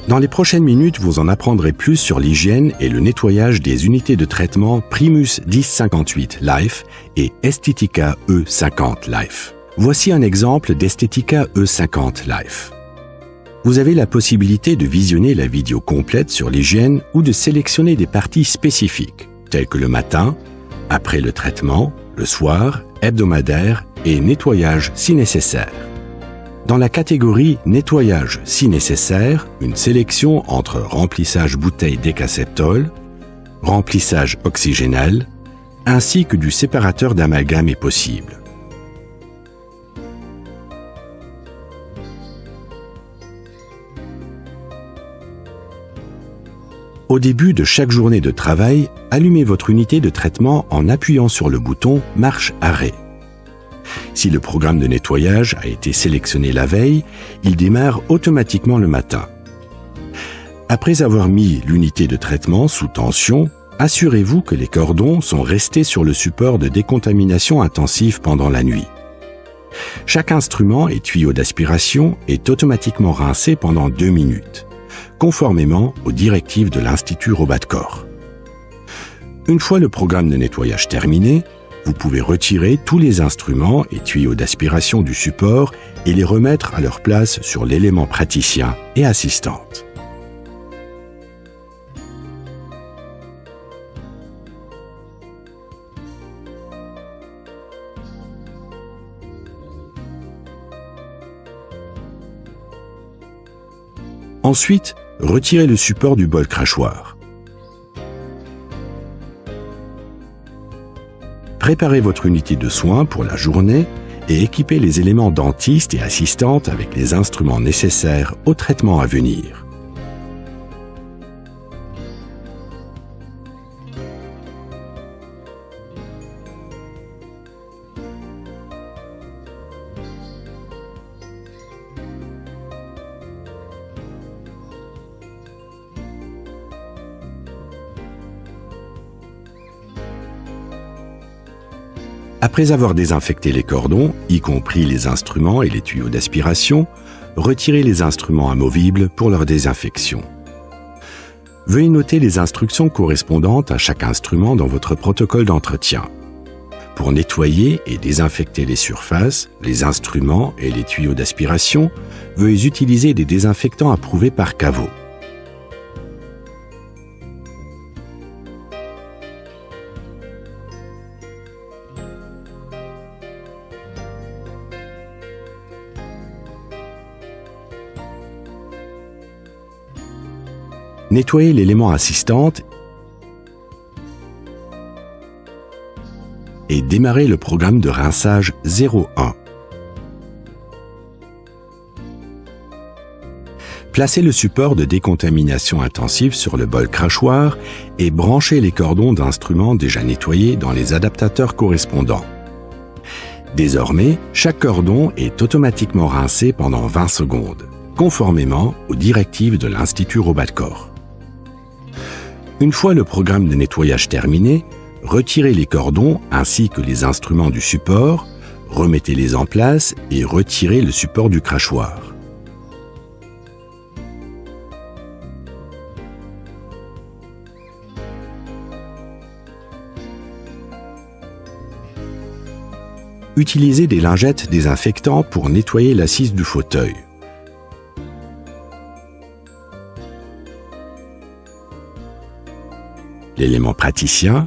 Dans les prochaines minutes, vous en apprendrez plus sur l'hygiène et le nettoyage des unités de traitement Primus 1058 Life et Estetica E50 Life. Voici un exemple d'Estetica E50 Life. Vous avez la possibilité de visionner la vidéo complète sur l'hygiène ou de sélectionner des parties spécifiques, telles que le matin, après le traitement, le soir, hebdomadaire et nettoyage si nécessaire. Dans la catégorie nettoyage si nécessaire, une sélection entre remplissage bouteille Decaceptol, remplissage oxygénal, ainsi que du séparateur d'amalgame est possible. Au début de chaque journée de travail, allumez votre unité de traitement en appuyant sur le bouton marche-arrêt. Si le programme de nettoyage a été sélectionné la veille, il démarre automatiquement le matin. Après avoir mis l'unité de traitement sous tension, assurez-vous que les cordons sont restés sur le support de décontamination intensive pendant la nuit. Chaque instrument et tuyau d'aspiration est automatiquement rincé pendant 2 minutes, conformément aux directives de l'Institut Robat-de-Corps. Une fois le programme de nettoyage terminé, vous pouvez retirer tous les instruments et tuyaux d'aspiration du support et les remettre à leur place sur l'élément praticien et assistante. Ensuite, retirez le support du bol crachoir. Préparez votre unité de soins pour la journée et équipez les éléments dentistes et assistantes avec les instruments nécessaires au traitement à venir. Après avoir désinfecté les cordons, y compris les instruments et les tuyaux d'aspiration, retirez les instruments amovibles pour leur désinfection. Veuillez noter les instructions correspondantes à chaque instrument dans votre protocole d'entretien. Pour nettoyer et désinfecter les surfaces, les instruments et les tuyaux d'aspiration, veuillez utiliser des désinfectants approuvés par Caveau. Nettoyez l'élément assistante et démarrez le programme de rinçage 01. Placez le support de décontamination intensive sur le bol crachoir et branchez les cordons d'instruments déjà nettoyés dans les adaptateurs correspondants. Désormais, chaque cordon est automatiquement rincé pendant 20 secondes, conformément aux directives de l'Institut Robat-de-Corps. Une fois le programme de nettoyage terminé, retirez les cordons ainsi que les instruments du support, remettez-les en place et retirez le support du crachoir. Utilisez des lingettes désinfectantes pour nettoyer l'assise du fauteuil. L'élément praticien,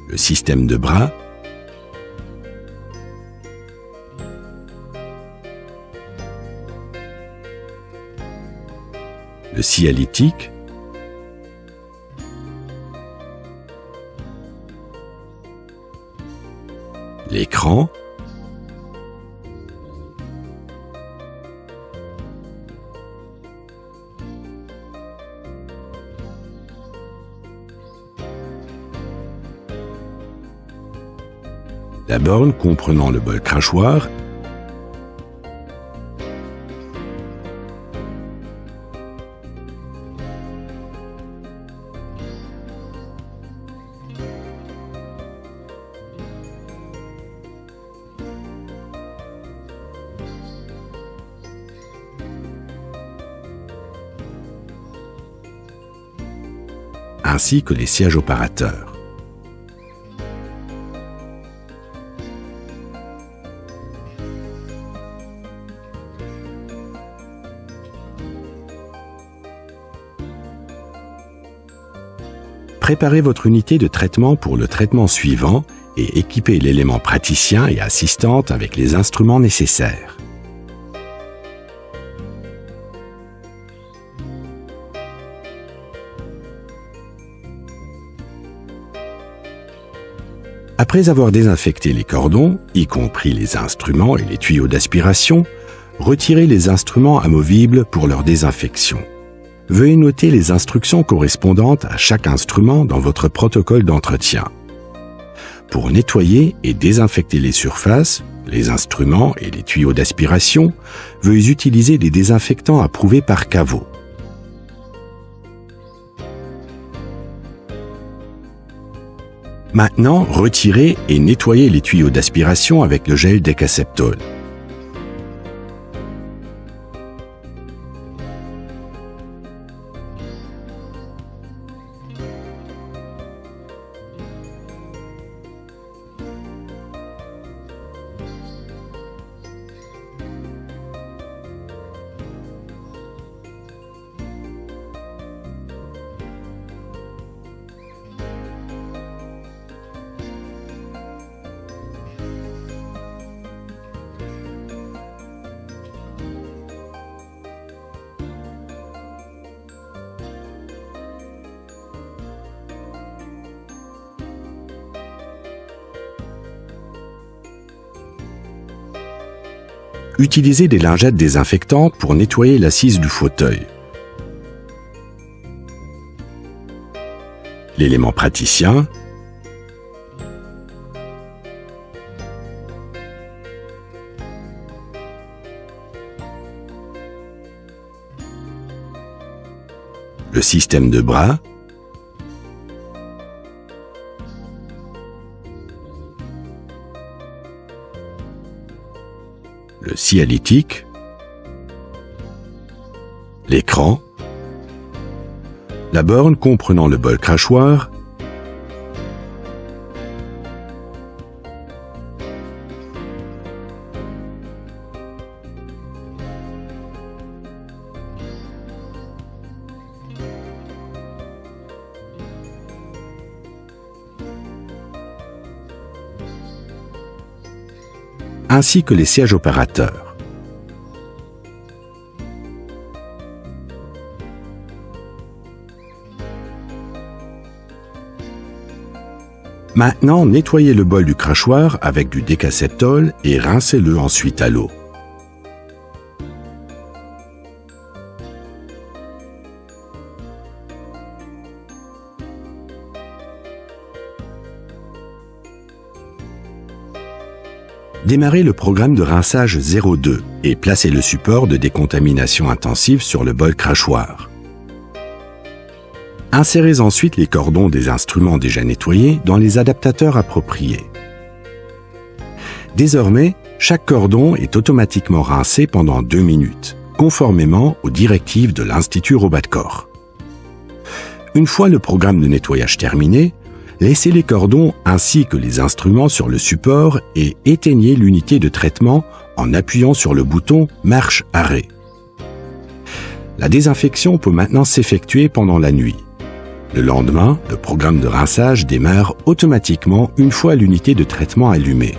le système de bras, le cialytique, l'écran, la borne comprenant le bol crachoir ainsi que les sièges oparateurs. Préparez votre unité de traitement pour le traitement suivant et équipez l'élément praticien et assistante avec les instruments nécessaires. Après avoir désinfecté les cordons, y compris les instruments et les tuyaux d'aspiration, retirez les instruments amovibles pour leur désinfection. Veuillez noter les instructions correspondantes à chaque instrument dans votre protocole d'entretien. Pour nettoyer et désinfecter les surfaces, les instruments et les tuyaux d'aspiration, veuillez utiliser des désinfectants approuvés par Caveau. Maintenant, retirez et nettoyez les tuyaux d'aspiration avec le gel Decaceptol. Utilisez des lingettes désinfectantes pour nettoyer l'assise du fauteuil. L'élément praticien, le système de bras, le cialytique, l'écran, la borne comprenant le bol crachoir, ainsi que les sièges oparateurs. Maintenant, nettoyez le bol du crachoir avec du Decaceptol et rincez-le ensuite à l'eau. Démarrez le programme de rinçage 02 et placez le support de décontamination intensive sur le bol crachoir. Insérez ensuite les cordons des instruments déjà nettoyés dans les adaptateurs appropriés. Désormais, chaque cordon est automatiquement rincé pendant 2 minutes, conformément aux directives de l'Institut Robert-Koch. Une fois le programme de nettoyage terminé, laissez les cordons ainsi que les instruments sur le support et éteignez l'unité de traitement en appuyant sur le bouton marche-arrêt. La désinfection peut maintenant s'effectuer pendant la nuit. Le lendemain, le programme de rinçage démarre automatiquement une fois l'unité de traitement allumée.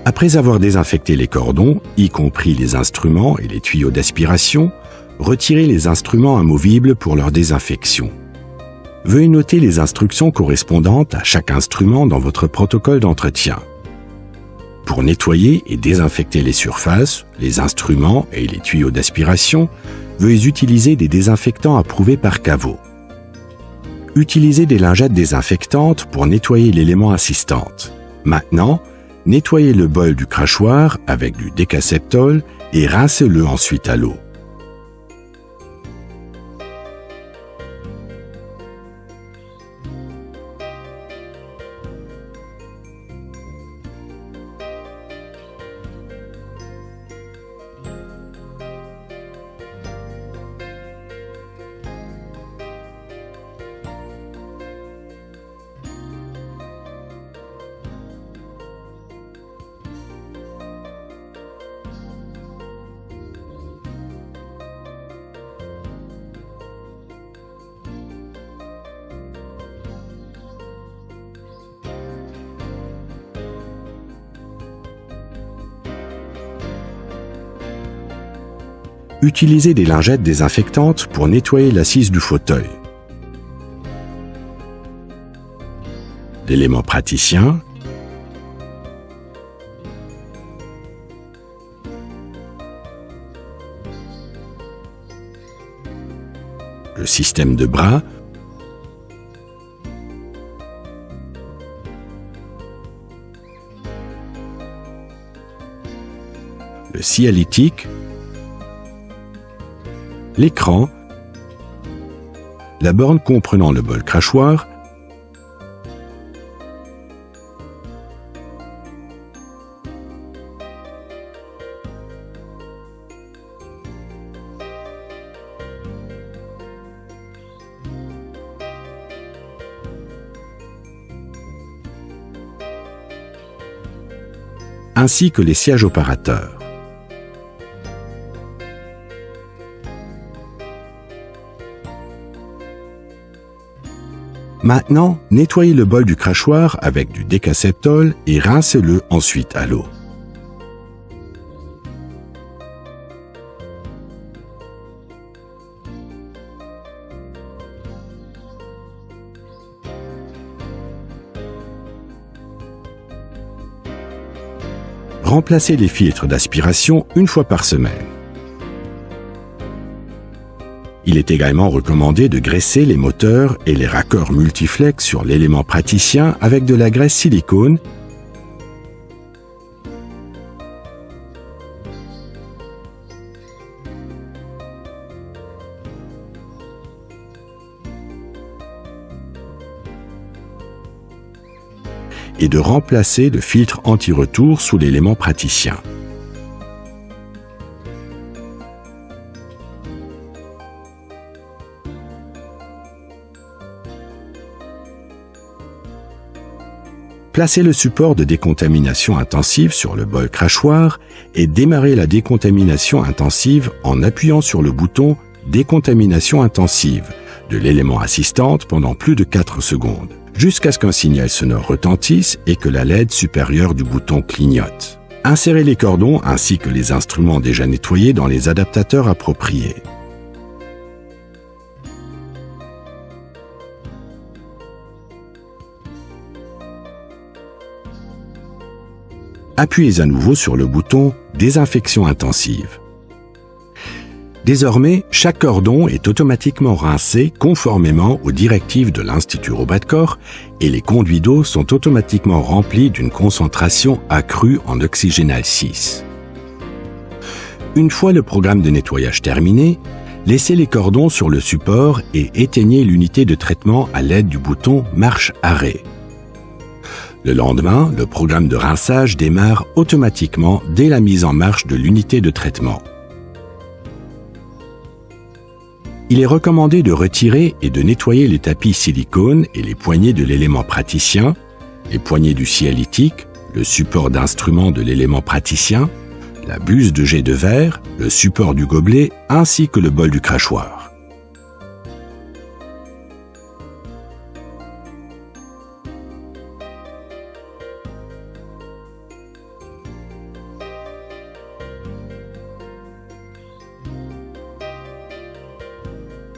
Après avoir désinfecté les cordons, y compris les instruments et les tuyaux d'aspiration, retirez les instruments amovibles pour leur désinfection. Veuillez noter les instructions correspondantes à chaque instrument dans votre protocole d'entretien. Pour nettoyer et désinfecter les surfaces, les instruments et les tuyaux d'aspiration, veuillez utiliser des désinfectants approuvés par Caveau. Utilisez des lingettes désinfectantes pour nettoyer l'élément assistante. Maintenant, nettoyez le bol du crachoir avec du Decaceptol et rincez-le ensuite à l'eau. utilisez des lingettes désinfectantes pour nettoyer l'assise du fauteuil. L'élément praticien, le système de bras, le cialytique, l'écran, la borne comprenant le bol crachoir, ainsi que les sièges opérateurs. Maintenant, nettoyez le bol du crachoir avec du décaseptol et rincez-le ensuite à l'eau. Remplacez les filtres d'aspiration une fois par semaine. Il est également recommandé de graisser les moteurs et les raccords multiflex sur l'élément praticien avec de la graisse silicone et de remplacer le filtre anti-retour sous l'élément praticien. Placez le support de décontamination intensive sur le bol crachoir et démarrez la décontamination intensive en appuyant sur le bouton « Décontamination intensive » de l'élément assistante pendant plus de 4 secondes, jusqu'à ce qu'un signal sonore retentisse et que la LED supérieure du bouton clignote. Insérez les cordons ainsi que les instruments déjà nettoyés dans les adaptateurs appropriés. Appuyez à nouveau sur le bouton « Désinfection intensive ». Désormais, chaque cordon est automatiquement rincé conformément aux directives de l'Institut Robotcor et les conduits d'eau sont automatiquement remplis d'une concentration accrue en oxygénal 6. Une fois le programme de nettoyage terminé, laissez les cordons sur le support et éteignez l'unité de traitement à l'aide du bouton « Marche arrêt ». Le lendemain, le programme de rinçage démarre automatiquement dès la mise en marche de l'unité de traitement. Il est recommandé de retirer et de nettoyer les tapis silicone et les poignées de l'élément praticien, les poignées du cialytique, le support d'instrument de l'élément praticien, la buse de jet de verre, le support du gobelet ainsi que le bol du crachoir.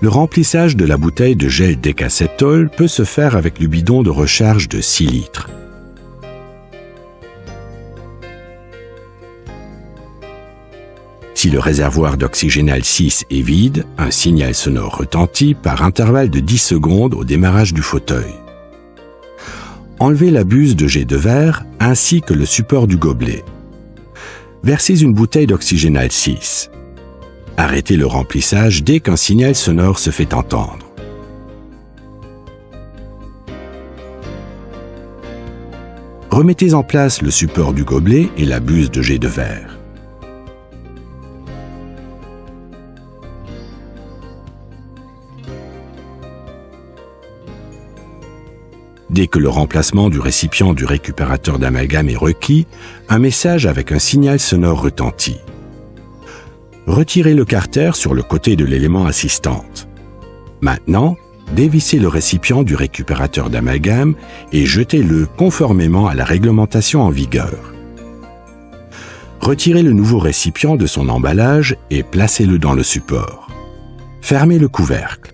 Le remplissage de la bouteille de gel décaseptol peut se faire avec le bidon de recharge de 6 litres. Si le réservoir d'oxygénal 6 est vide, un signal sonore retentit par intervalle de 10 secondes au démarrage du fauteuil. Enlevez la buse de jet de verre ainsi que le support du gobelet. Versez une bouteille d'oxygénal 6. Arrêtez le remplissage dès qu'un signal sonore se fait entendre. Remettez en place le support du gobelet et la buse de jet de verre. Dès que le remplacement du récipient du récupérateur d'amalgame est requis, un message avec un signal sonore retentit. Retirez le carter sur le côté de l'élément assistante. Maintenant, dévissez le récipient du récupérateur d'amalgame et jetez-le conformément à la réglementation en vigueur. Retirez le nouveau récipient de son emballage et placez-le dans le support. Fermez le couvercle.